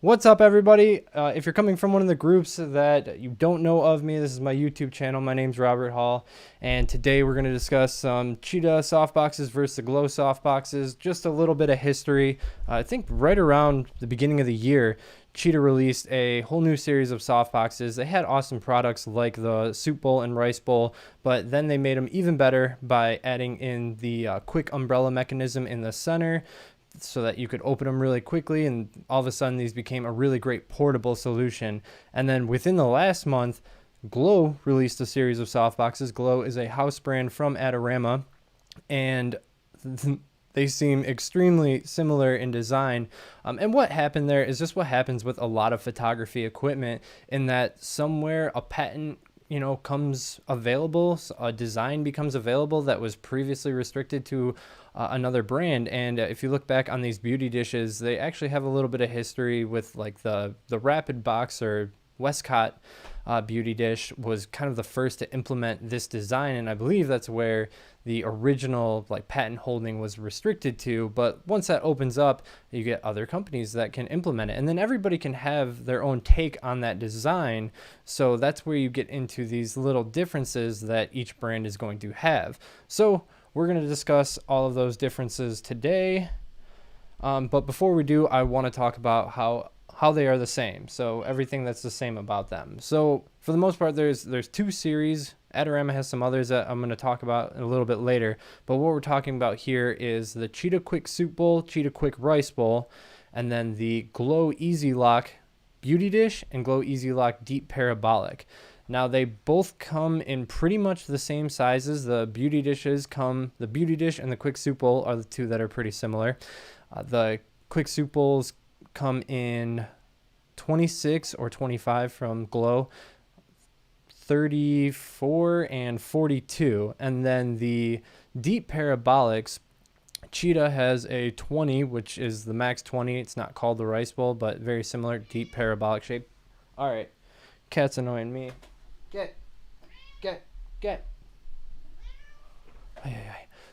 What's up, everybody? If you're coming from one of the groups that you don't know of me, this is my YouTube channel. My name's Robert Hall, and today we're going to discuss some Cheetah softboxes versus the Glow softboxes. Just a little bit of history. I think right around the beginning of the year, Cheetah released a whole new series of softboxes. They had awesome products like the soup bowl and rice bowl, but then they made them even better by adding in the quick umbrella mechanism in the center, so that you could open them really quickly, and all of a sudden these became a really great portable solution. And then within the last month, Glow released a series of softboxes. Glow is a house brand from Adorama, and they seem extremely similar in design. And what happened there is just what happens with a lot of photography equipment, in that somewhere a patent comes available, a design becomes available that was previously restricted to another brand. And if you look back on these beauty dishes, they actually have a little bit of history with like the Rapid Box or Westcott beauty dish was kind of the first to implement this design, and I believe that's where the original like patent holding was restricted to. But once that opens up, you get other companies that can implement it, and then everybody can have their own take on that design. So that's where you get into these little differences that each brand is going to have. So we're going to discuss all of those differences today. But before we do, I want to talk about how they are the same. So everything that's the same about them. So for the most part, there's two series. Adorama has some others that I'm going to talk about a little bit later. But what we're talking about here is the Cheetah Quick Soup Bowl, Cheetah Quick Rice Bowl, and then the Glow EZ Lock Beauty Dish and Glow EZ Lock Deep Parabolic. Now they both come in pretty much the same sizes. The beauty dish and the Quick Soup Bowl are the two that are pretty similar. The Quick Soup Bowls come in 26 or 25 from Glow, 34 and 42, and then the Deep Parabolics, Cheetah has a 20, which is the max 20. It's not called the rice bowl, but very similar, deep parabolic shape. All right, cat's annoying me. Get.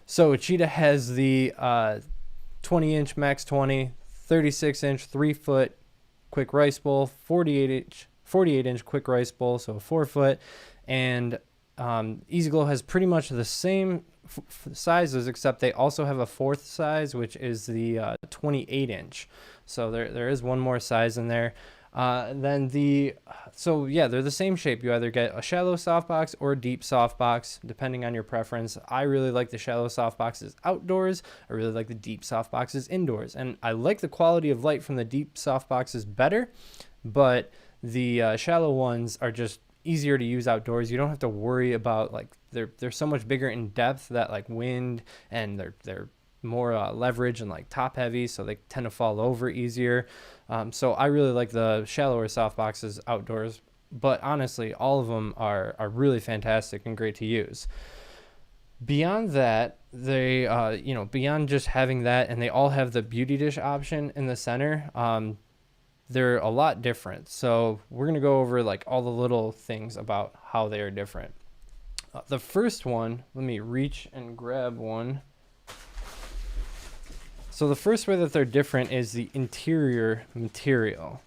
So Cheetah has the 20-inch max 20, 36-inch 3-foot quick rice bowl, 48-inch quick rice bowl, so 4-foot, and EZ Glow has pretty much the same sizes, except they also have a fourth size, which is the 28-inch. So there is one more size in there. So yeah, they're the same shape. You either get a shallow softbox or a deep softbox, depending on your preference. I really like the shallow softboxes outdoors. I really like the deep softboxes indoors. And I like the quality of light from the deep softboxes better, but the shallow ones are just easier to use outdoors. You don't have to worry about, like, they're so much bigger in depth that like wind, and they're more leverage and like top heavy, so they tend to fall over easier. So I really like the shallower softboxes outdoors, but honestly all of them are really fantastic and great to use. Beyond that, they beyond just having that, and they all have the beauty dish option in the center, they're a lot different. So we're going to go over like all the little things about how they are different. The first one, let me reach and grab one. So the first way that they're different is the interior material.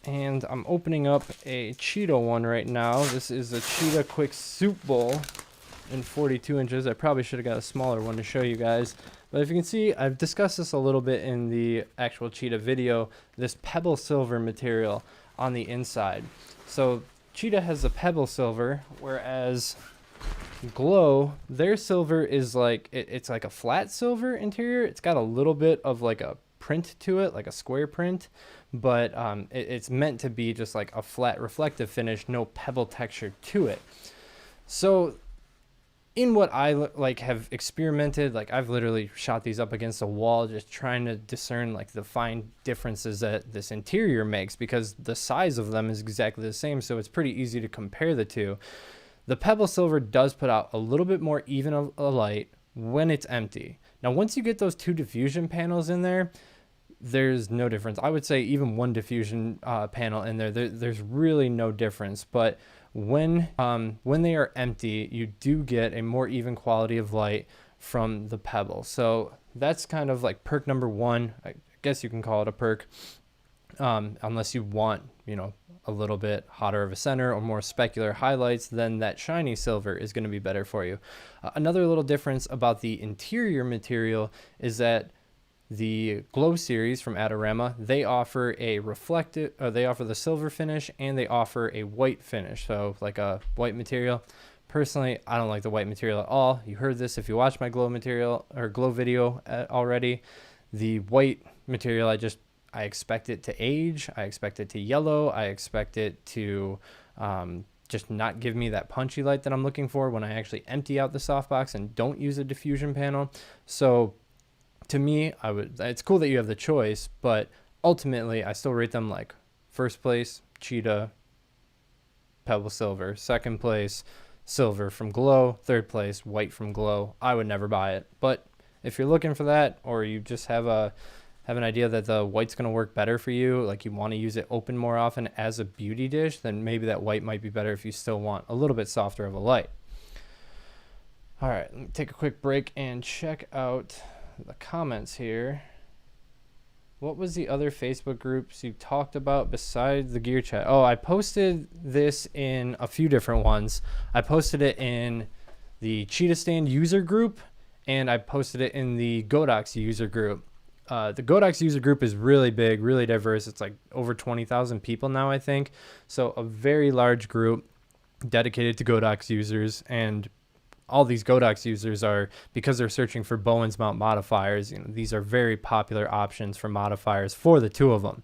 And I'm opening up a Cheetah one right now. This is a Cheetah Quick Soup Bowl in 42 inches. I probably should have got a smaller one to show you guys. But if you can see, I've discussed this a little bit in the actual Cheetah video, this pebble silver material on the inside. So Cheetah has the pebble silver, whereas Glow, their silver is like, it's like a flat silver interior. It's got a little bit of like a print to it, like a square print, but it's meant to be just like a flat reflective finish, no pebble texture to it. So in what I like have experimented, like I've literally shot these up against a wall, just trying to discern like the fine differences that this interior makes, because the size of them is exactly the same, so it's pretty easy to compare the two. The pebble silver does put out a little bit more even of a light when it's empty. Now, once you get those two diffusion panels in there, there's no difference. I would say even one diffusion panel in there, there's really no difference. But when they are empty, you do get a more even quality of light from the pebble. So that's kind of like perk number one. I guess you can call it a perk. unless you want, you know, a little bit hotter of a center or more specular highlights, then that shiny silver is going to be better for you. Another little difference about the interior material is that the Glow series from Adorama, they offer a reflective, they offer the silver finish, and they offer a white finish, so like a white material. Personally, I don't like the white material at all. You heard this if you watched my glow material or glow video already. The white material, I expect it to age. I expect it to yellow. I expect it to just not give me that punchy light that I'm looking for when I actually empty out the softbox and don't use a diffusion panel. So to me, it's cool that you have the choice, but ultimately I still rate them like first place, Cheetah, Pebble Silver, second place, Silver from Glow, third place, White from Glow. I would never buy it, but if you're looking for that, or you just have an idea that the white's going to work better for you, like you want to use it open more often as a beauty dish, then maybe that white might be better if you still want a little bit softer of a light. All right, let me take a quick break and check out the comments here. What was the other Facebook groups you talked about besides the gear chat? Oh, I posted this in a few different ones. I posted it in the Cheetahstand user group, and I posted it in the Godox user group. The Godox user group is really big, really diverse. It's like over 20,000 people now, I think. So a very large group dedicated to Godox users, and all these Godox users are, because they're searching for Bowens mount modifiers, you know, these are very popular options for modifiers for the two of them.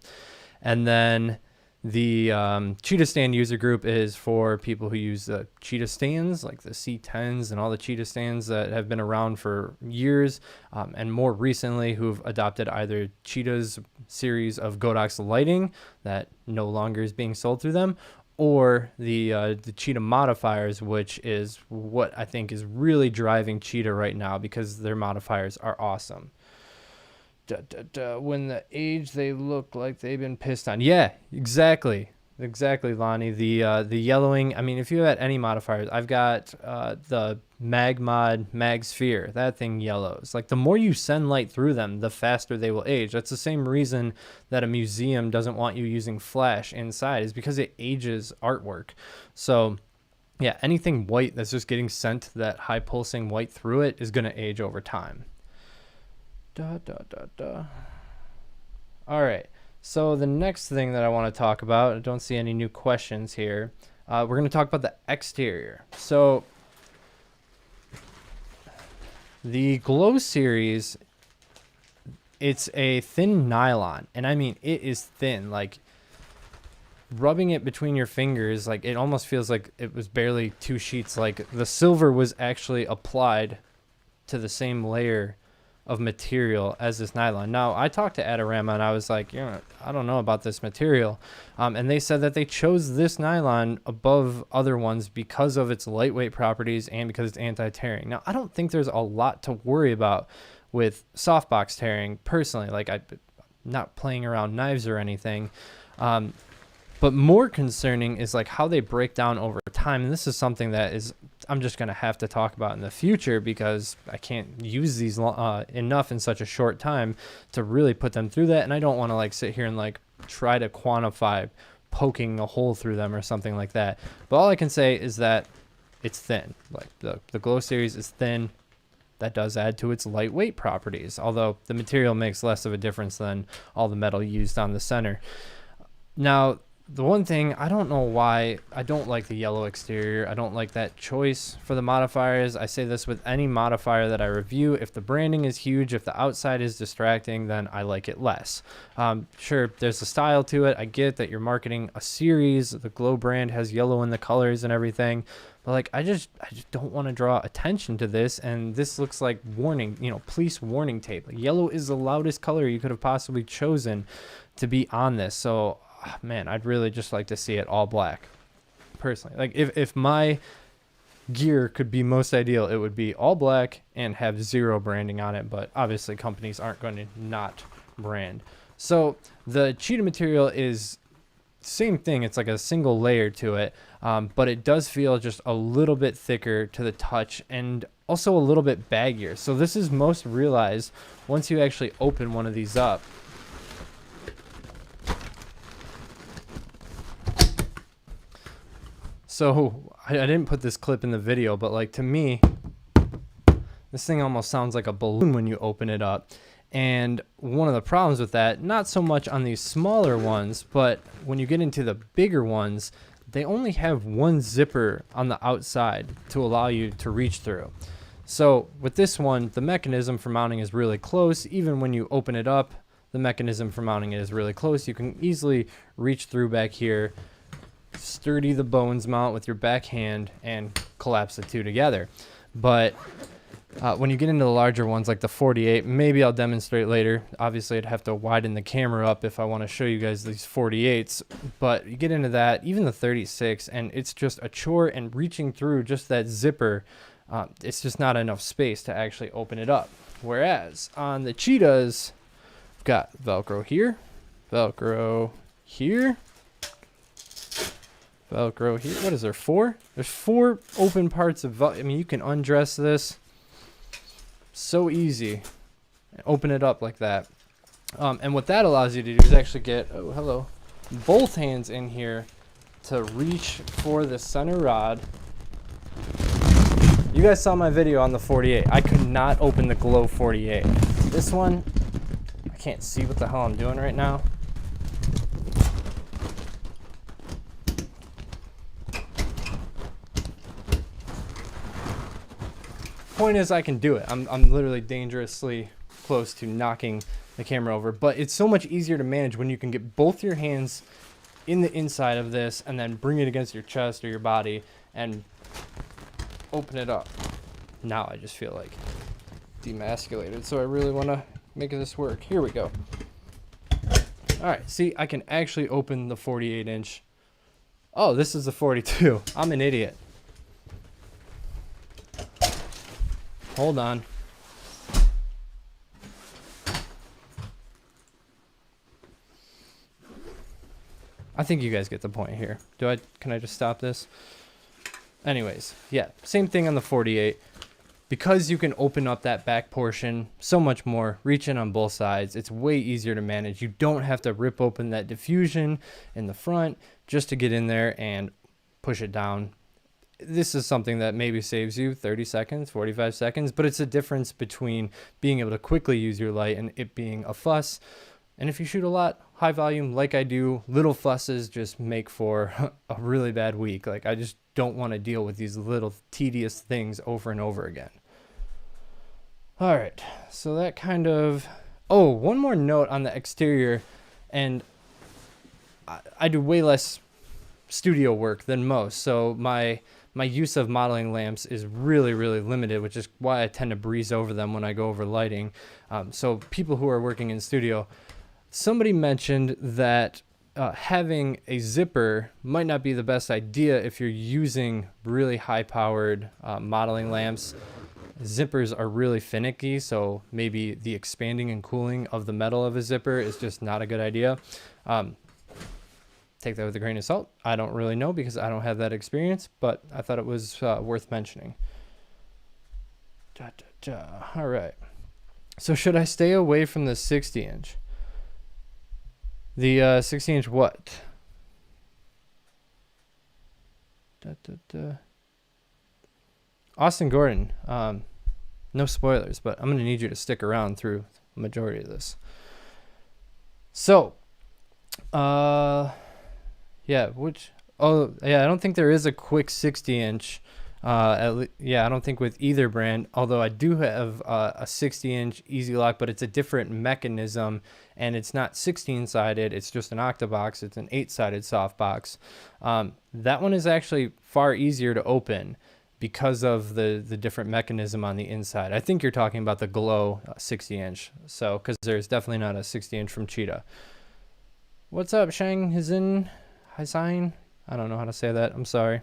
And then the Cheetahstand user group is for people who use the Cheetah stands, like the C10s and all the Cheetah stands that have been around for years, and more recently who've adopted either Cheetah's series of Godox lighting that no longer is being sold through them, or the Cheetah modifiers, which is what I think is really driving Cheetah right now because their modifiers are awesome. When the age, they look like they've been pissed on. Yeah, exactly, Lonnie. The yellowing. I mean, if you had any modifiers, I've got the Mag Sphere. That thing yellows. Like the more you send light through them, the faster they will age. That's the same reason that a museum doesn't want you using flash inside, is because it ages artwork. So yeah, anything white that's just getting sent that high pulsing white through it is going to age over time. All right, so the next thing that I want to talk about, I don't see any new questions here. We're going to talk about the exterior. So the Glow series, it's a thin nylon, and I mean it is thin. Like rubbing it between your fingers, like it almost feels like it was barely two sheets. Like the silver was actually applied to the same layer of material as this nylon. Now, I talked to Adorama and I was like, you know, I don't know about this material. And they said that they chose this nylon above other ones because of its lightweight properties and because it's anti-tearing. Now, I don't think there's a lot to worry about with softbox tearing personally. Like I'm not playing around knives or anything. But more concerning is like how they break down over time. And this is something that is, I'm just going to have to talk about in the future because I can't use these enough in such a short time to really put them through that. And I don't want to like sit here and like try to quantify poking a hole through them or something like that. But all I can say is that it's thin. Like the Glow series is thin. That does add to its lightweight properties, although the material makes less of a difference than all the metal used on the center. Now, the one thing, I don't know why I don't like the yellow exterior. I don't like that choice for the modifiers. I say this with any modifier that I review. If the branding is huge, if the outside is distracting, then I like it less. Sure, there's a style to it. I get that you're marketing a series. The Glow brand has yellow in the colors and everything. But like, I just don't want to draw attention to this. And this looks like warning, you know, police warning tape. Like, yellow is the loudest color you could have possibly chosen to be on this. So man, I'd really just like to see it all black personally. Like if my gear could be most ideal, it would be all black and have zero branding on it, but obviously companies aren't going to not brand. So the Cheetah material is same thing. It's like a single layer to it, but it does feel just a little bit thicker to the touch and also a little bit baggier. So this is most realized once you actually open one of these up. So I didn't put this clip in the video, but like to me, this thing almost sounds like a balloon when you open it up. And one of the problems with that, not so much on these smaller ones, but when you get into the bigger ones, they only have one zipper on the outside to allow you to reach through. So with this one, the mechanism for mounting is really close. Even when you open it up, the mechanism for mounting it is really close. You can easily reach through back here, sturdy the Bowens mount with your back hand, and collapse the two together. But when you get into the larger ones like the 48, maybe I'll demonstrate later. Obviously, I'd have to widen the camera up if I want to show you guys these 48s. But you get into that, even the 36, and it's just a chore, and reaching through just that zipper, it's just not enough space to actually open it up. Whereas on the Cheetahs, we've got Velcro here, Velcro here, Velcro here. What is there, 4? There's 4 open parts of I mean, you can undress this so easy and open it up like that. And what that allows you to do is actually get, oh, hello, both hands in here to reach for the center rod. You guys saw my video on the 48. I could not open the Glow 48. This one, I can't see what the hell I'm doing right now. Point is, I can do it. I'm literally dangerously close to knocking the camera over, but it's so much easier to manage when you can get both your hands in the inside of this and then bring it against your chest or your body and open it up. Now I just feel like demasculated, so I really want to make this work. Here we go. All right, see, I can actually open the 48-inch. Oh, this is the 42. I'm an idiot. Hold on. I think you guys get the point here. Can I just stop this? Anyways, yeah, same thing on the 48. Because you can open up that back portion so much more, reach in on both sides, it's way easier to manage. You don't have to rip open that diffusion in the front just to get in there and push it down. This is something that maybe saves you 30 seconds, 45 seconds, but it's a difference between being able to quickly use your light and it being a fuss. And if you shoot a lot, high volume, like I do, little fusses just make for a really bad week. Like, I just don't want to deal with these little tedious things over and over again. All right, so that kind of... Oh, one more note on the exterior, and I do way less studio work than most, so my use of modeling lamps is really, really limited, which is why I tend to breeze over them when I go over lighting. So people who are working in studio, somebody mentioned that having a zipper might not be the best idea if you're using really high-powered modeling lamps. Zippers are really finicky, so maybe the expanding and cooling of the metal of a zipper is just not a good idea. Take that with a grain of salt. I don't really know because I don't have that experience, but I thought it was worth mentioning. All right. So should I stay away from the 60-inch? The 60-inch what? Austin Gordon. No spoilers, but I'm going to need you to stick around through the majority of this. So, yeah, I don't think there is a quick 60-inch. I don't think with either brand, although I do have a 60-inch EZ Lock, but it's a different mechanism, and it's not 16-sided. It's just an octabox. It's an 8-sided softbox. That one is actually far easier to open because of the different mechanism on the inside. I think you're talking about the Glow 60-inch, so because there's definitely not a 60-inch from Cheetah. What's up, Shang Hizin? Hisain? I don't know how to say that. I'm sorry.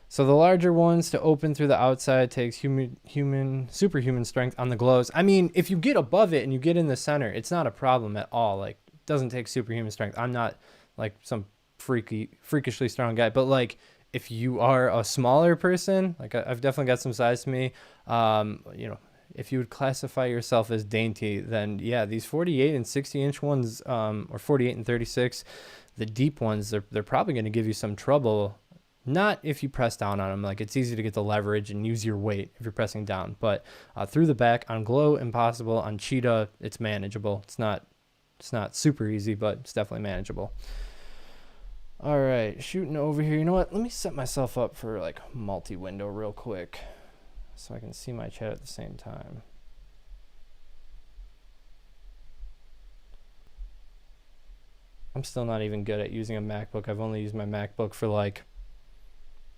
So the larger ones to open through the outside takes superhuman strength on the Glows. I mean, if you get above it and you get in the center, it's not a problem at all. Like, it doesn't take superhuman strength. I'm not like some freakishly strong guy, but like if you are a smaller person, like I've definitely got some size to me, you know, if you would classify yourself as dainty, then yeah, these 48 and 60-inch ones, or 48 and 36, the deep ones, they're probably going to give you some trouble. Not if you press down on them. Like, it's easy to get the leverage and use your weight if you're pressing down. But through the back on Glow, impossible. On Cheetah, it's manageable. It's not super easy, but it's definitely manageable. All right, shooting over here. You know what? Let me set myself up for like multi-window real quick so I can see my chat at the same time. I'm still not even good at using a MacBook. I've only used my MacBook for like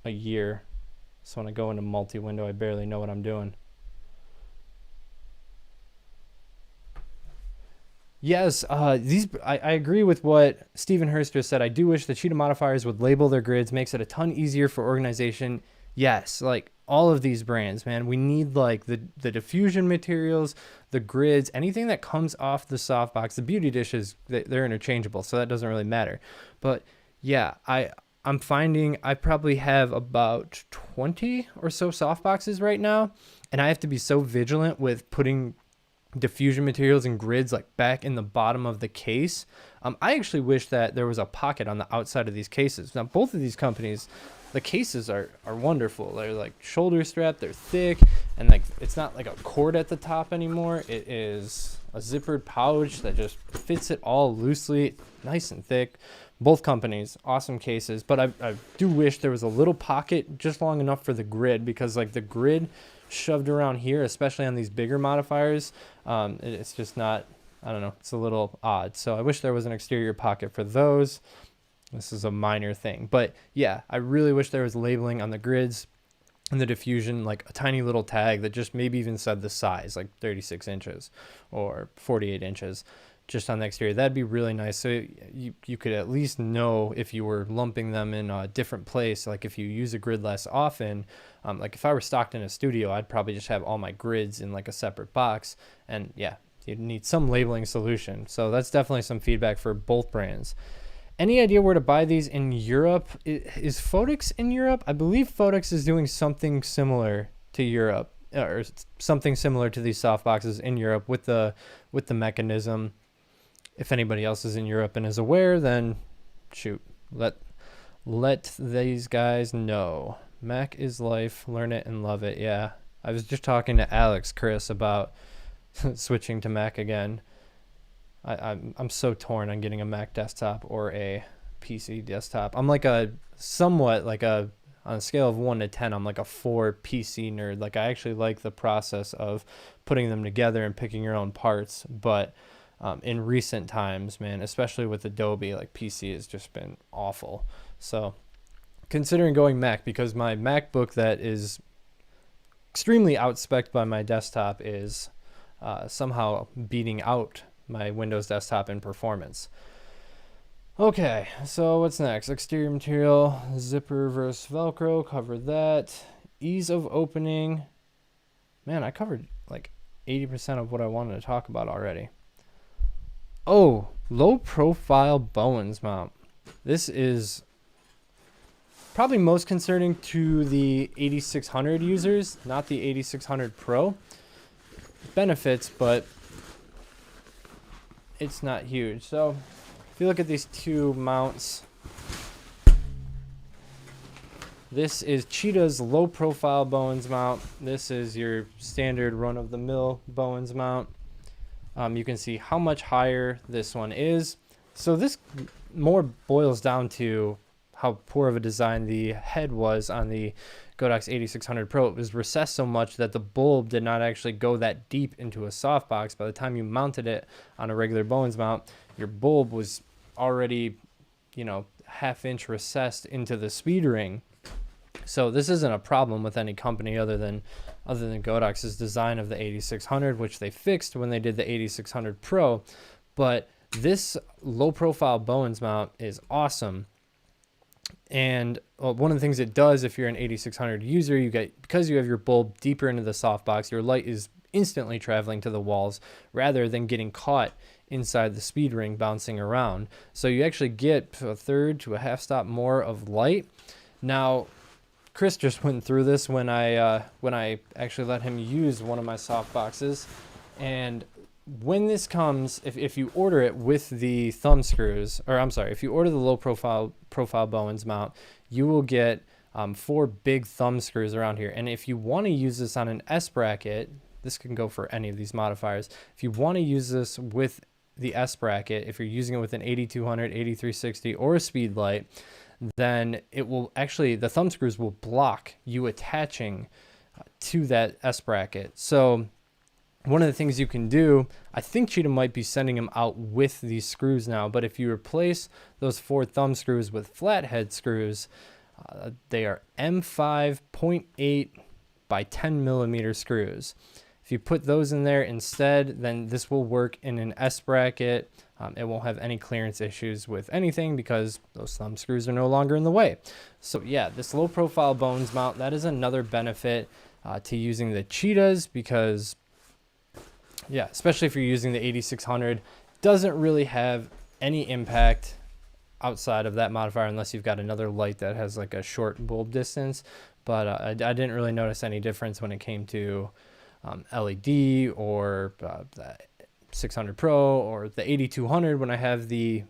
a year. So when I go into multi-window, I barely know what I'm doing. Yes, I agree with what Stephen Hurst just said. I do wish the Cheetah modifiers would label their grids, makes it a ton easier for organization. Yes, like all of these brands, man, we need like the diffusion materials, the grids, anything that comes off the softbox. The beauty dishes, they're interchangeable, so that doesn't really matter. But yeah, I'm finding I probably have about 20 or so softboxes right now, and I have to be so vigilant with putting diffusion materials and grids like back in the bottom of the case. I actually wish that there was a pocket on the outside of these cases. Now, both of these companies, the cases are wonderful. They're like shoulder strap, they're thick, and like it's not like a cord at the top anymore. It is a zippered pouch that just fits it all loosely, nice and thick. Both companies, awesome cases, but I do wish there was a little pocket just long enough for the grid, because like the grid shoved around here, especially on these bigger modifiers, it's just not, I don't know, it's a little odd. So I wish there was an exterior pocket for those. This is a minor thing, but yeah, I really wish there was labeling on the grids and the diffusion, like a tiny little tag that just maybe even said the size, like 36 inches or 48 inches just on the exterior. That'd be really nice. So you could at least know if you were lumping them in a different place. Like if you use a grid less often, like if I were stocked in a studio, I'd probably just have all my grids in like a separate box. And yeah, you'd need some labeling solution. So that's definitely some feedback for both brands. Any idea where to buy these in Europe? Is Photox in Europe? I believe Photox is doing something similar to Europe, or something similar to these softboxes in Europe with the mechanism. If anybody else is in Europe and is aware, then shoot, let these guys know. Mac is life, learn it and love it. Yeah, I was just talking to Chris about switching to Mac again. I'm so torn on getting a Mac desktop or a PC desktop. I'm like on a scale of 1 to 10, I'm like a 4 PC nerd. Like I actually like the process of putting them together and picking your own parts, but in recent times, man, especially with Adobe, like PC has just been awful. So considering going Mac, because my MacBook that is extremely outspec'd by my desktop is somehow beating out my Windows desktop in performance. Okay, so what's next? Exterior material, zipper versus Velcro, covered that. Ease of opening. Man, I covered like 80% of what I wanted to talk about already. Oh, low profile Bowens mount. This is probably most concerning to the 8600 users, not the 8600 Pro. Benefits, but it's not huge. So if you look at these two mounts, this is Cheetah's low profile Bowens mount. This is your standard run-of-the-mill Bowens mount. You can see how much higher this one is. So this more boils down to how poor of a design the head was on the Godox 8600 Pro. It was recessed so much that the bulb did not actually go that deep into a softbox. By the time you mounted it on a regular Bowens mount, your bulb was already, half-inch recessed into the speed ring. So this isn't a problem with any company other than Godox's design of the 8600, which they fixed when they did the 8600 Pro. But this low-profile Bowens mount is awesome. And one of the things it does, if you're an 8600 user, because you have your bulb deeper into the softbox, your light is instantly traveling to the walls rather than getting caught inside the speed ring bouncing around. So you actually get a third to a half stop more of light. Now, Chris just went through this when I actually let him use one of my soft boxes. And when this comes, if you order it with the thumb screws, or I'm sorry, if you order the low profile Bowens mount, you will get 4 big thumb screws around here. And if you want to use this on an S bracket, this can go for any of these modifiers. If you want to use this with the S bracket, if you're using it with an 8200, 8360, or a speed light, then it will actually, the thumb screws will block you attaching to that S bracket. So one of the things you can do, I think Cheetah might be sending them out with these screws now, but if you replace those 4 thumb screws with flathead screws, they are M5.8 by 10 millimeter screws. If you put those in there instead, then this will work in an S bracket. It won't have any clearance issues with anything because those thumb screws are no longer in the way. So yeah, this low profile Bowens mount, that is another benefit to using the Cheetahs, because yeah, especially if you're using the 8600, doesn't really have any impact outside of that modifier unless you've got another light that has like a short bulb distance. But I didn't really notice any difference when it came to LED or the 600 Pro or the 8200. When I have the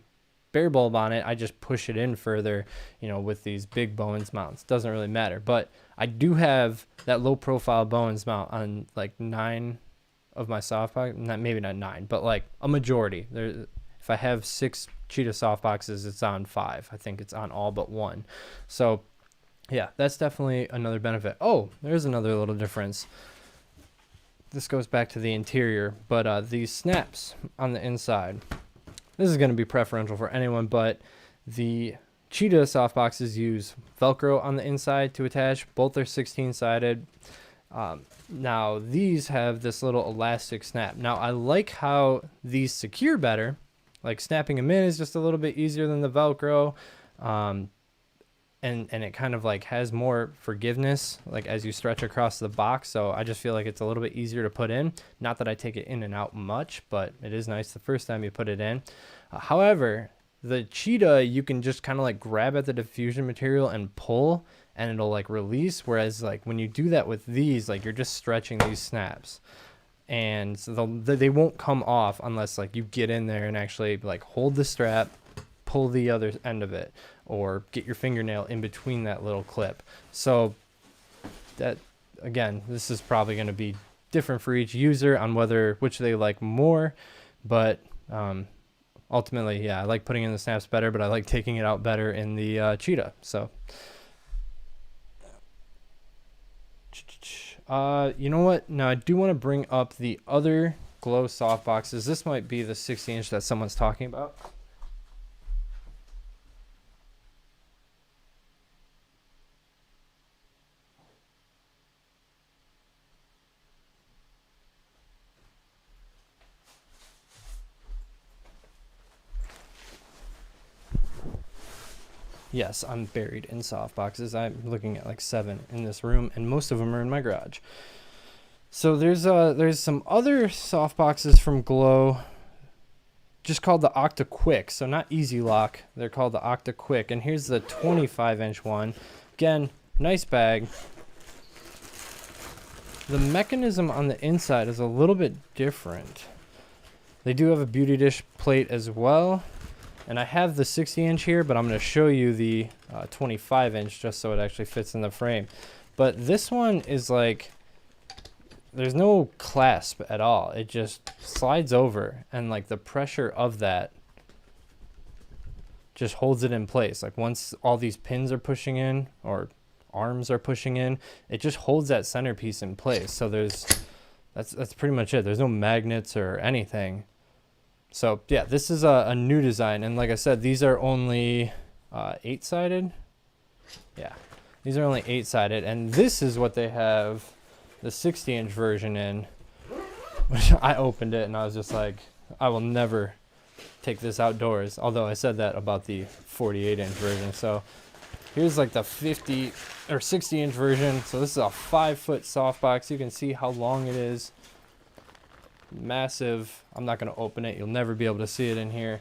bare bulb on it, I just push it in further, you know, with these big Bowens mounts. Doesn't really matter. But I do have that low profile Bowens mount on like 9 of my softbox, maybe not 9, but like a majority. There, if I have 6 Cheetah softboxes, it's on 5. I think it's on all but 1. So yeah, that's definitely another benefit. Oh, there's another little difference. This goes back to the interior, but these snaps on the inside, this is going to be preferential for anyone, but the Cheetah softboxes use Velcro on the inside to attach. Both are 16-sided. Now these have this little elastic snap. Now I like how these secure better. Like snapping them in is just a little bit easier than the Velcro. And it kind of like has more forgiveness like as you stretch across the box. So I just feel like it's a little bit easier to put in. Not that I take it in and out much, but it is nice the first time you put it in. However, the Cheetah, you can just kind of like grab at the diffusion material and pull, and it'll like release. Whereas like when you do that with these, like you're just stretching these snaps, and so they won't come off unless like you get in there and actually like hold the strap, pull the other end of it, or get your fingernail in between that little clip. So that, again, this is probably going to be different for each user on which they like more, but ultimately, yeah, I like putting in the snaps better, but I like taking it out better in the Cheetah. So you know what, now I do want to bring up the other glow soft boxes. This might be the 60-inch that someone's talking about. Yes, I'm buried in soft boxes. I'm looking at like 7 in this room, and most of them are in my garage. So there's some other soft boxes from Glow, just called the Octa Quick. So not EZ Lock, they're called the Octa Quick. And here's the 25-inch one. Again, nice bag. The mechanism on the inside is a little bit different. They do have a beauty dish plate as well. And I have the 60-inch here, but I'm going to show you the 25-inch just so it actually fits in the frame. But this one is like, there's no clasp at all. It just slides over, and like the pressure of that just holds it in place. Like once all these pins are pushing in, or arms are pushing in, it just holds that centerpiece in place. So that's pretty much it. There's no magnets or anything. So yeah, this is a new design, and like I said, these are only 8-sided. Yeah, these are only 8-sided, and this is what they have the 60-inch version in, which I opened it and I was just like, I will never take this outdoors. Although I said that about the 48-inch version. So here's like the 50 or 60-inch version. So this is a 5-foot softbox. You can see how long it is. Massive. I'm not going to open it. You'll never be able to see it in here.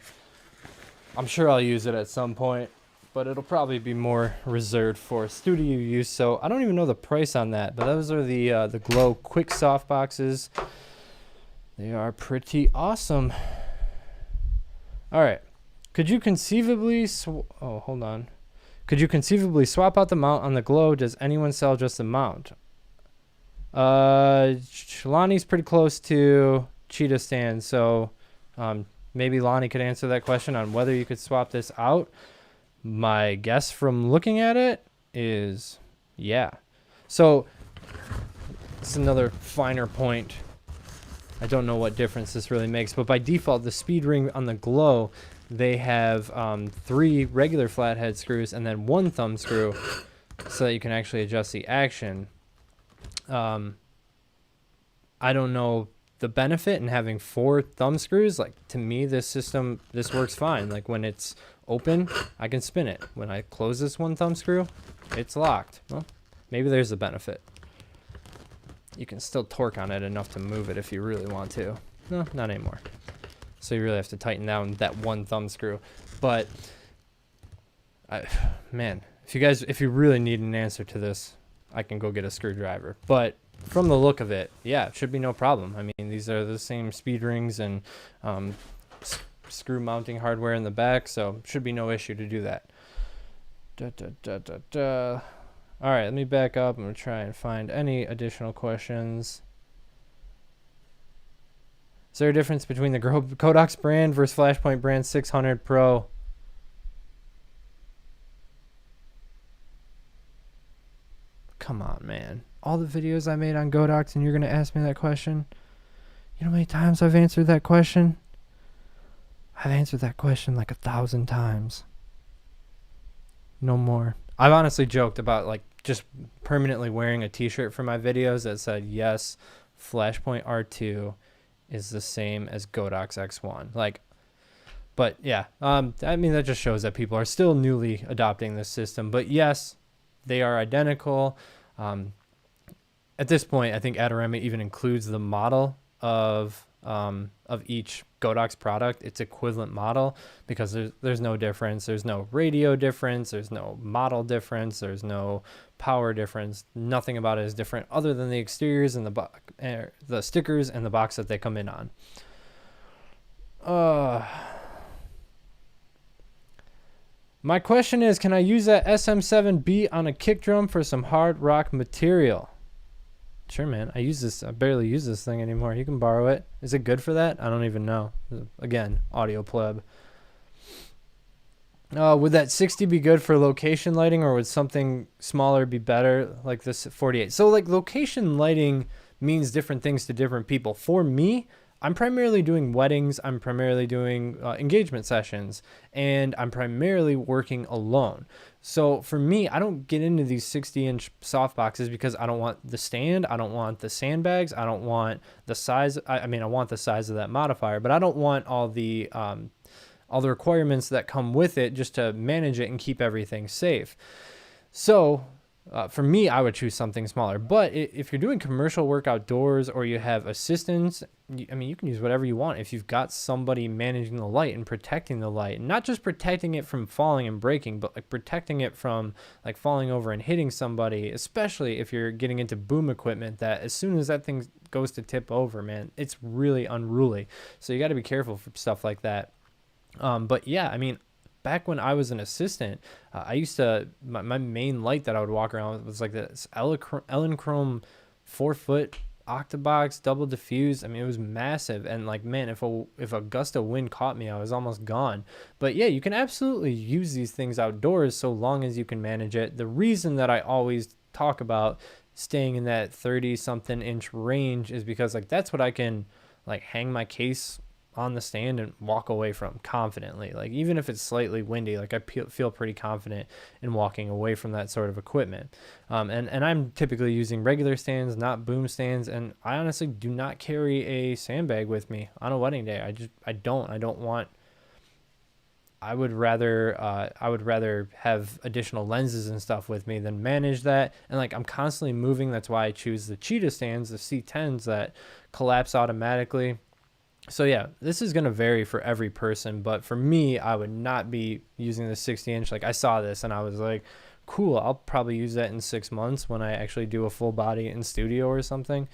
I'm sure I'll use it at some point. but it'll probably be more reserved for studio use. So I don't even know the price on that, but those are the Glow Quick Softboxes. They are pretty awesome. All right. Could you conceivably Could you conceivably swap out the mount on the Glow? Does anyone sell just the mount? Lonnie's pretty close to Cheetahstand, so maybe Lonnie could answer that question on whether you could swap this out. My guess from looking at it is yeah. So it's another finer point. I don't know what difference this really makes, but by default, the speed ring on the Glow, they have 3 regular flathead screws and then 1 thumb screw so that you can actually adjust the action. I don't know the benefit in having 4 thumb screws. Like, to me, this works fine. Like, when it's open, I can spin it. When I close this 1 thumb screw, it's locked. Well, maybe there's a benefit. You can still torque on it enough to move it if you really want to. No, not anymore. So you really have to tighten down that 1 thumb screw. But, man, if you really need an answer to this, I can go get a screwdriver. But from the look of it, yeah, it should be no problem. I mean, these are the same speed rings and screw mounting hardware in the back, so should be no issue to do that. All right, let me back up. I'm going to try and find any additional questions. Is there a difference between the Godox brand versus Flashpoint brand 600 Pro? Come on, man. All the videos I made on Godox and you're going to ask me that question? You know how many times I've answered that question? I've answered that question like 1,000 times. No more. I've honestly joked about like just permanently wearing a t-shirt for my videos that said, yes, Flashpoint R2 is the same as Godox X1. Like, but yeah, I mean, that just shows that people are still newly adopting this system. But yes, they are identical. At this point, I think Adorama even includes the model of each Godox product, its equivalent model, because there's no difference. There's no radio difference. There's no model difference. There's no power difference. Nothing about it is different other than the exteriors and the stickers and the box that they come in on. My question is, can I use that SM7B on a kick drum for some hard rock material? Sure, man. I barely use this thing anymore. You can borrow it. Is it good for that? I don't even know. Again, audio pleb. Would that 60 be good for location lighting, or would something smaller be better, like this 48? So, like, location lighting means different things to different people. For me, I'm primarily doing weddings, I'm primarily doing engagement sessions, and I'm primarily working alone. So for me, I don't get into these 60-inch softboxes because I don't want the stand, I don't want the sandbags, I don't want the size. I mean, I want the size of that modifier, but I don't want all the requirements that come with it just to manage it and keep everything safe. So for me, I would choose something smaller. But if you're doing commercial work outdoors, or you have assistants, I mean, you can use whatever you want. If you've got somebody managing the light and protecting the light, not just protecting it from falling and breaking, but like protecting it from like falling over and hitting somebody, especially if you're getting into boom equipment, that as soon as that thing goes to tip over, man, it's really unruly. So you got to be careful for stuff like that. But yeah, I mean, back when I was an assistant, I used to, my main light that I would walk around with was like this Elechrome 4-foot octabox double diffuse. I mean, it was massive, and like, man, if a gust of wind caught me, I was almost gone. But yeah, you can absolutely use these things outdoors so long as you can manage it. The reason that I always talk about staying in that 30 something inch range is because like that's what I can like hang my case on the stand and walk away from confidently. Like, even if it's slightly windy, like I feel pretty confident in walking away from that sort of equipment. And I'm typically using regular stands, not boom stands. And I honestly do not carry a sandbag with me on a wedding day. I would rather have additional lenses and stuff with me than manage that. And like, I'm constantly moving. That's why I choose the Cheetah stands, the C10s that collapse automatically. So yeah, this is going to vary for every person, but for me, I would not be using the 60-inch. Like I saw this and I was like, cool, I'll probably use that in 6 months when I actually do a full body in studio or something.